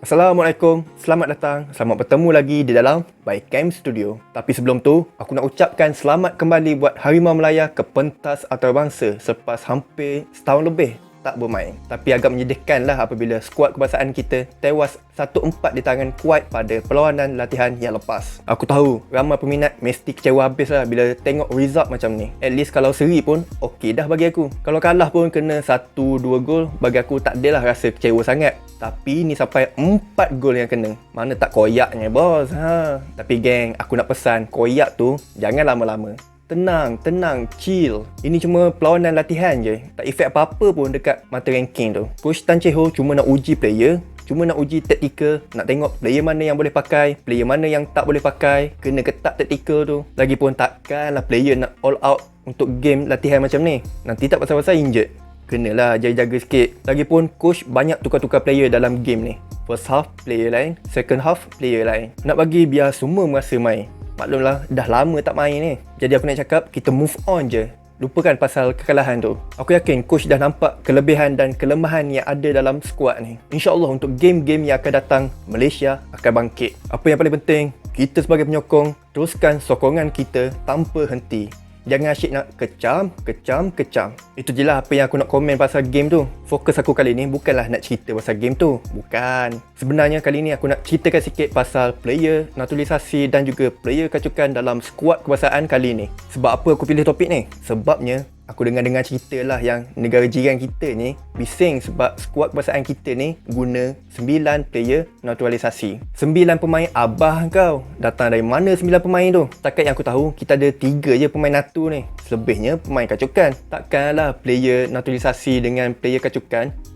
Assalamualaikum, selamat datang, selamat bertemu lagi di dalam By Cam Studio. Tapi sebelum tu, aku nak ucapkan selamat kembali buat Harimau Melaya ke pentas antarabangsa selepas hampir setahun lebih tak bermain. Tapi agak menyedihkan lah apabila skuad kebangsaan kita tewas 1-4 di tangan Kuwait pada perlawanan latihan yang lepas. Aku tahu ramai peminat mesti kecewa habis lah bila tengok result macam ni. At least kalau seri pun okey dah bagi aku. Kalau kalah pun kena 1-2 gol, bagi aku tak adalah rasa kecewa sangat. Tapi ni sampai 4 gol yang kena. Mana tak koyaknya bos. Tapi geng, aku nak pesan koyak tu jangan lama-lama. Tenang, chill. Ini cuma perlawanan latihan je. Tak efek apa-apa pun dekat mata ranking tu. Coach Tan Chee Ho cuma nak uji player, cuma nak uji taktikal, nak tengok player mana yang boleh pakai, player mana yang tak boleh pakai, kena ketat taktikal tu. Lagipun takkanlah player nak all out untuk game latihan macam ni. Nanti tak pasal-pasal injured. Kenalah jaga-jaga sikit. Lagipun coach banyak tukar-tukar player dalam game ni. First half player lain, second half player lain. Nak bagi biar semua merasa main. Maklumlah dah lama tak main ni. Jadi aku nak cakap kita move on je. Lupakan pasal kekalahan tu. Aku yakin coach dah nampak kelebihan dan kelemahan yang ada dalam skuad ni. InsyaAllah untuk game-game yang akan datang, Malaysia akan bangkit. Apa yang paling penting, kita sebagai penyokong teruskan sokongan kita tanpa henti. Jangan asyik nak kecam. Itu je lah apa yang aku nak komen pasal game tu. Fokus aku kali ni bukanlah nak cerita pasal game tu. Bukan. Sebenarnya kali ni aku nak ceritakan sikit pasal player, naturalisasi dan juga player kacukan dalam skuad kebangsaan kali ni. Sebab apa aku pilih topik ni? Sebabnya aku dengar cerita lah yang negara jiran kita ni bising sebab skuad kebangsaan kita ni guna 9 player naturalisasi. 9 pemain abah kau. Datang dari mana 9 pemain tu? Takat yang aku tahu kita ada 3 je pemain natu ni. Selebihnya pemain kacukan. Takkanlah player naturalisasi dengan player kacukan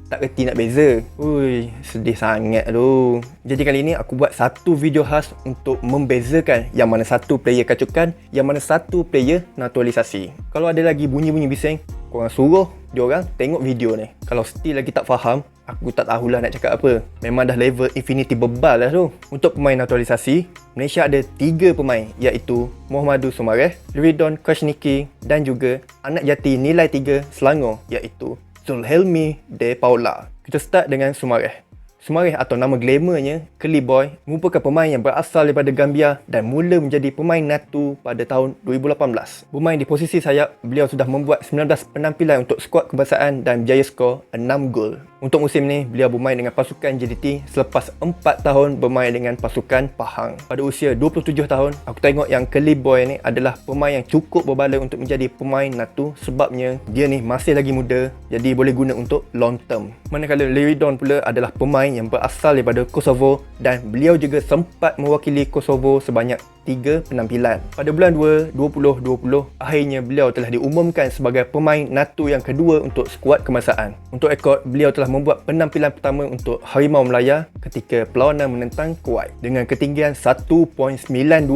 tak reti nak beza. Ui, sedih sangat tu. Jadi kali ni aku buat satu video khas untuk membezakan yang mana satu player kacukan, yang mana satu player naturalisasi. Kalau ada lagi bunyi-bunyi bising, korang suruh diorang tengok video ni. Kalau still lagi tak faham, aku tak tahulah nak cakap apa. Memang dah level infinity bebal lah tu. Untuk pemain naturalisasi, Malaysia ada 3 pemain iaitu Mohamadu Sumareh, Luridon Krasniki dan juga anak jati nilai 3 Selangor iaitu Zulhelmi De Paula. Kita start dengan Sumareh. Sumareh atau nama glamournya Curly Boy merupakan pemain yang berasal daripada Gambia dan mula menjadi pemain natu pada tahun 2018. Bermain di posisi sayap, beliau sudah membuat 19 penampilan untuk skuad kebangsaan dan berjaya skor 6 gol. Untuk musim ni, beliau bermain dengan pasukan JDT selepas 4 tahun bermain dengan pasukan Pahang. Pada usia 27 tahun, aku tengok yang Curly Boy ni adalah pemain yang cukup berbaloi untuk menjadi pemain natu sebabnya dia ni masih lagi muda, jadi boleh guna untuk long term. Manakala Luridon pula adalah pemain yang berasal daripada Kosovo dan beliau juga sempat mewakili Kosovo sebanyak 3 penampilan. Pada bulan 2 2020, akhirnya beliau telah diumumkan sebagai pemain natu yang kedua untuk skuad kebangsaan. Untuk rekod, beliau telah membuat penampilan pertama untuk Harimau Melaya ketika perlawanan menentang Kuwait. Dengan ketinggian 1.92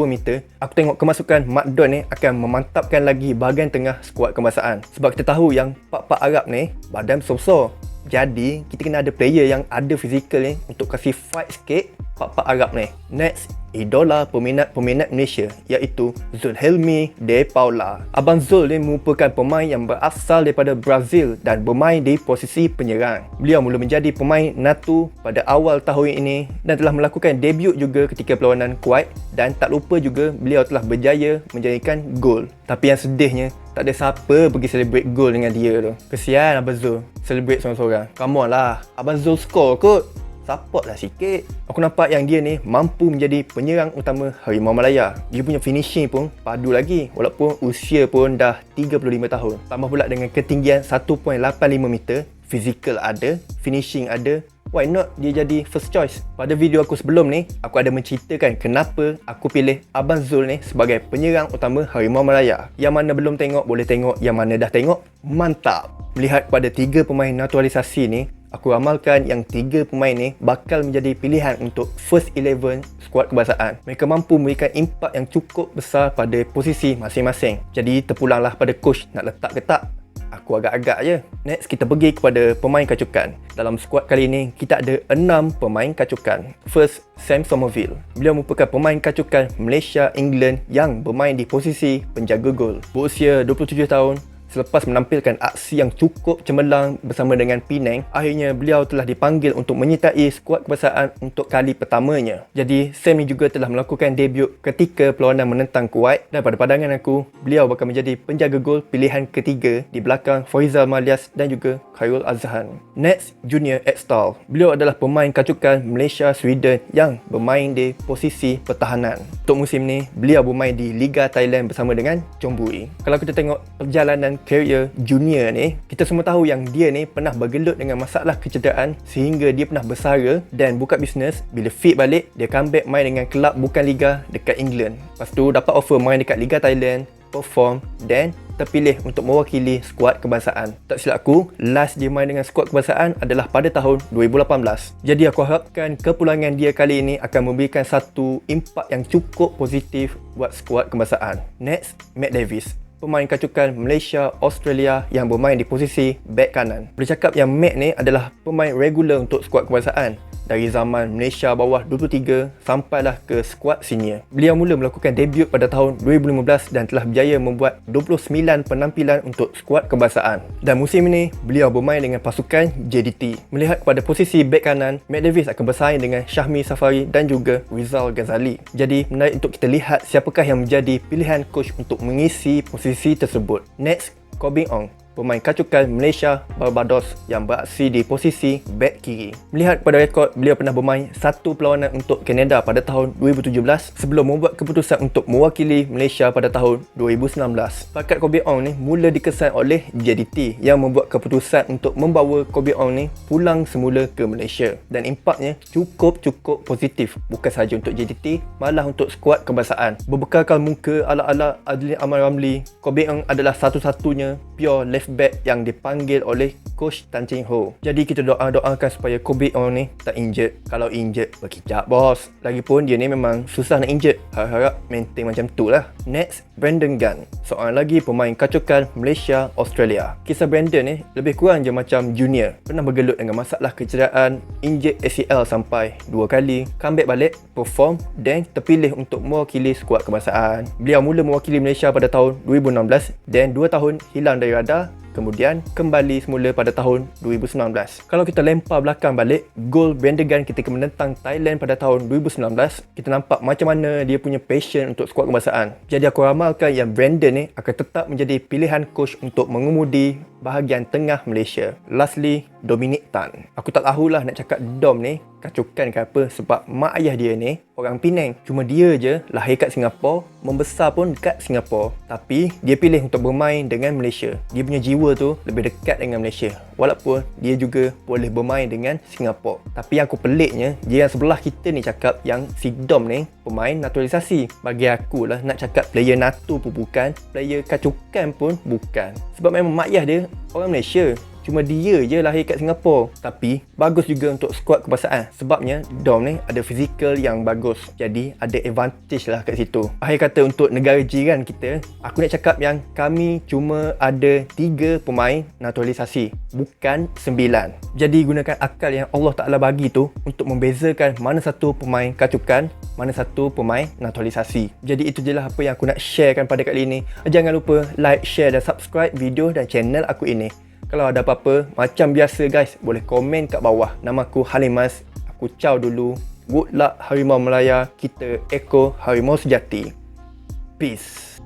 meter, aku tengok kemasukan Mat Don ni akan memantapkan lagi bahagian tengah skuad kebangsaan. Sebab kita tahu yang pak-pak Arab ni badan besar-besar. Jadi, kita kena ada player yang ada fizikal ni untuk kasih fight sikit pak-pak Arab ni. Next, idola peminat Malaysia iaitu Zulhelmi De Paula. Abang Zul ni merupakan pemain yang berasal daripada Brazil dan bermain di posisi penyerang. Beliau mula menjadi pemain natu pada awal tahun ini dan telah melakukan debut juga ketika perlawanan Kuwait dan tak lupa juga beliau telah berjaya menjadikan gol. Tapi yang sedihnya, tak ada siapa pergi celebrate gol dengan dia tu. Kesian Abang Zul celebrate seorang-seorang. Come on lah, Abang Zul score kot. Support lah sikit. Aku nampak yang dia ni mampu menjadi penyerang utama Harimau Melaya. Dia punya finishing pun padu lagi walaupun usia pun dah 35 tahun. Tambah pula dengan ketinggian 1.85 meter, fizikal ada, finishing ada. Why not dia jadi first choice? Pada video aku sebelum ni, aku ada menceritakan kenapa aku pilih Abang Zul ni sebagai penyerang utama Harimau Melaya. Yang mana belum tengok boleh tengok, yang mana dah tengok mantap. Melihat pada 3 pemain naturalisasi ni, aku ramalkan yang 3 pemain ni bakal menjadi pilihan untuk first 11 skuad kebangsaan. Mereka mampu memberikan impak yang cukup besar pada posisi masing-masing. Jadi terpulanglah pada coach nak letak ke tak. Aku agak-agak je. Next, kita pergi kepada pemain kacukan. Dalam skuad kali ni, kita ada 6 pemain kacukan. First, Sam Somerville. Beliau merupakan pemain kacukan Malaysia England yang bermain di posisi penjaga gol. Berusia 27 tahun, selepas menampilkan aksi yang cukup cemerlang bersama dengan Penang, akhirnya beliau telah dipanggil untuk menyertai skuad kebangsaan untuk kali pertamanya. Jadi Sam ni juga telah melakukan debut ketika perlawanan menentang Kuwait, dan pada pandangan aku, beliau bakal menjadi penjaga gol pilihan ketiga di belakang Faizal Malias dan juga Khairul Azhan. Next, Junior Ekstal. Beliau adalah pemain kacukan Malaysia Sweden yang bermain di posisi pertahanan. Untuk musim ni, beliau bermain di Liga Thailand bersama dengan Chonburi. Kalau kita tengok perjalanan karier Junior ni, kita semua tahu yang dia ni pernah bergelut dengan masalah kecederaan sehingga dia pernah bersara dan buka bisnes. Bila fit balik, dia comeback main dengan kelab bukan Liga dekat England. Lepas tu dapat offer main dekat Liga Thailand, perform dan terpilih untuk mewakili skuad kebangsaan. Tak silap aku, last dia main dengan skuad kebangsaan adalah pada tahun 2018. Jadi aku harapkan kepulangan dia kali ini akan memberikan satu impak yang cukup positif buat skuad kebangsaan. Next, Matt Davis, pemain kacukan Malaysia Australia yang bermain di posisi back kanan. Boleh cakap yang Matt ni adalah pemain regular untuk skuad kebangsaan dari zaman Malaysia bawah 23 sampailah ke skuad senior. Beliau mula melakukan debut pada tahun 2015 dan telah berjaya membuat 29 penampilan untuk skuad kebangsaan. Dan musim ini, beliau bermain dengan pasukan JDT. Melihat kepada posisi bek kanan, Matt Davis akan bersaing dengan Syahmi Safari dan juga Rizal Ghazali. Jadi, menarik untuk kita lihat siapakah yang menjadi pilihan coach untuk mengisi posisi tersebut. Next, Koh Beng Ong, pemain kacukan Malaysia Barbados yang beraksi di posisi bek kiri. Melihat kepada rekod, beliau pernah bermain satu perlawanan untuk Canada pada tahun 2017 sebelum membuat keputusan untuk mewakili Malaysia pada tahun 2019. Bakat Koh Beng Ong ni mula dikesan oleh JDT yang membuat keputusan untuk membawa Koh Beng Ong ni pulang semula ke Malaysia, dan impaknya cukup positif, bukan sahaja untuk JDT, malah untuk skuad kebangsaan. Berbekalkan muka ala-ala Adlin Aman Ramli, Koh Beng Ong adalah satu-satunya pure left back yang dipanggil oleh coach Tan Cheng Ho. Jadi kita doakan supaya Koh Beng Ong ni tak injured. Kalau injured, berkicap bos. Lagipun dia ni memang susah nak injured. Harap maintain macam tu lah. Next, Brandon Gunn, seorang lagi pemain kacukan Malaysia Australia. Kisah Brandon ni lebih kurang je macam Junior. Pernah bergelut dengan masalah kecederaan, injured ACL sampai 2 kali, comeback balik, perform dan terpilih untuk mewakili skuad kebangsaan. Beliau mula mewakili Malaysia pada tahun 2016 dan 2 tahun hilang dari radar, kemudian kembali semula pada tahun 2019. Kalau kita lempar belakang balik, gol Brandon Gunn ketika menentang Thailand pada tahun 2019, kita nampak macam mana dia punya passion untuk skuad kebangsaan. Jadi aku ramalkan yang Brandon ni akan tetap menjadi pilihan coach untuk mengemudi bahagian tengah Malaysia. Lastly, Dominic Tan. Aku tak tahulah nak cakap Dom ni kacukan ke apa, sebab mak ayah dia ni orang Penang. Cuma dia je lahir kat Singapura, membesar pun dekat Singapura. Tapi dia pilih untuk bermain dengan Malaysia. Dia punya jiwa tu lebih dekat dengan Malaysia. Walaupun dia juga boleh bermain dengan Singapura. Tapi yang aku peliknya, dia yang sebelah kita ni cakap yang si Dom ni pemain naturalisasi. Bagi aku lah, nak cakap player NATO pun bukan, player kacukan pun bukan. Sebab memang mak ayah dia orang Malaysia. Cuma dia je lahir kat Singapura. Tapi bagus juga untuk skuad kebangsaan, sebabnya Dom ni ada fizikal yang bagus. Jadi ada advantage lah kat situ. Akhir kata, untuk negara jiran kita, aku nak cakap yang kami cuma ada 3 pemain naturalisasi, bukan 9. Jadi gunakan akal yang Allah Ta'ala bagi tu untuk membezakan mana satu pemain kacukan, mana satu pemain naturalisasi. Jadi itu je lah apa yang aku nak sharekan pada kali ini. Jangan lupa like, share dan subscribe video dan channel aku ini. Kalau ada apa-apa, macam biasa guys, boleh komen kat bawah. Nama aku Halimas. Aku ciao dulu. Good luck Harimau Melaya. Kita Eko Harimau Sejati. Peace.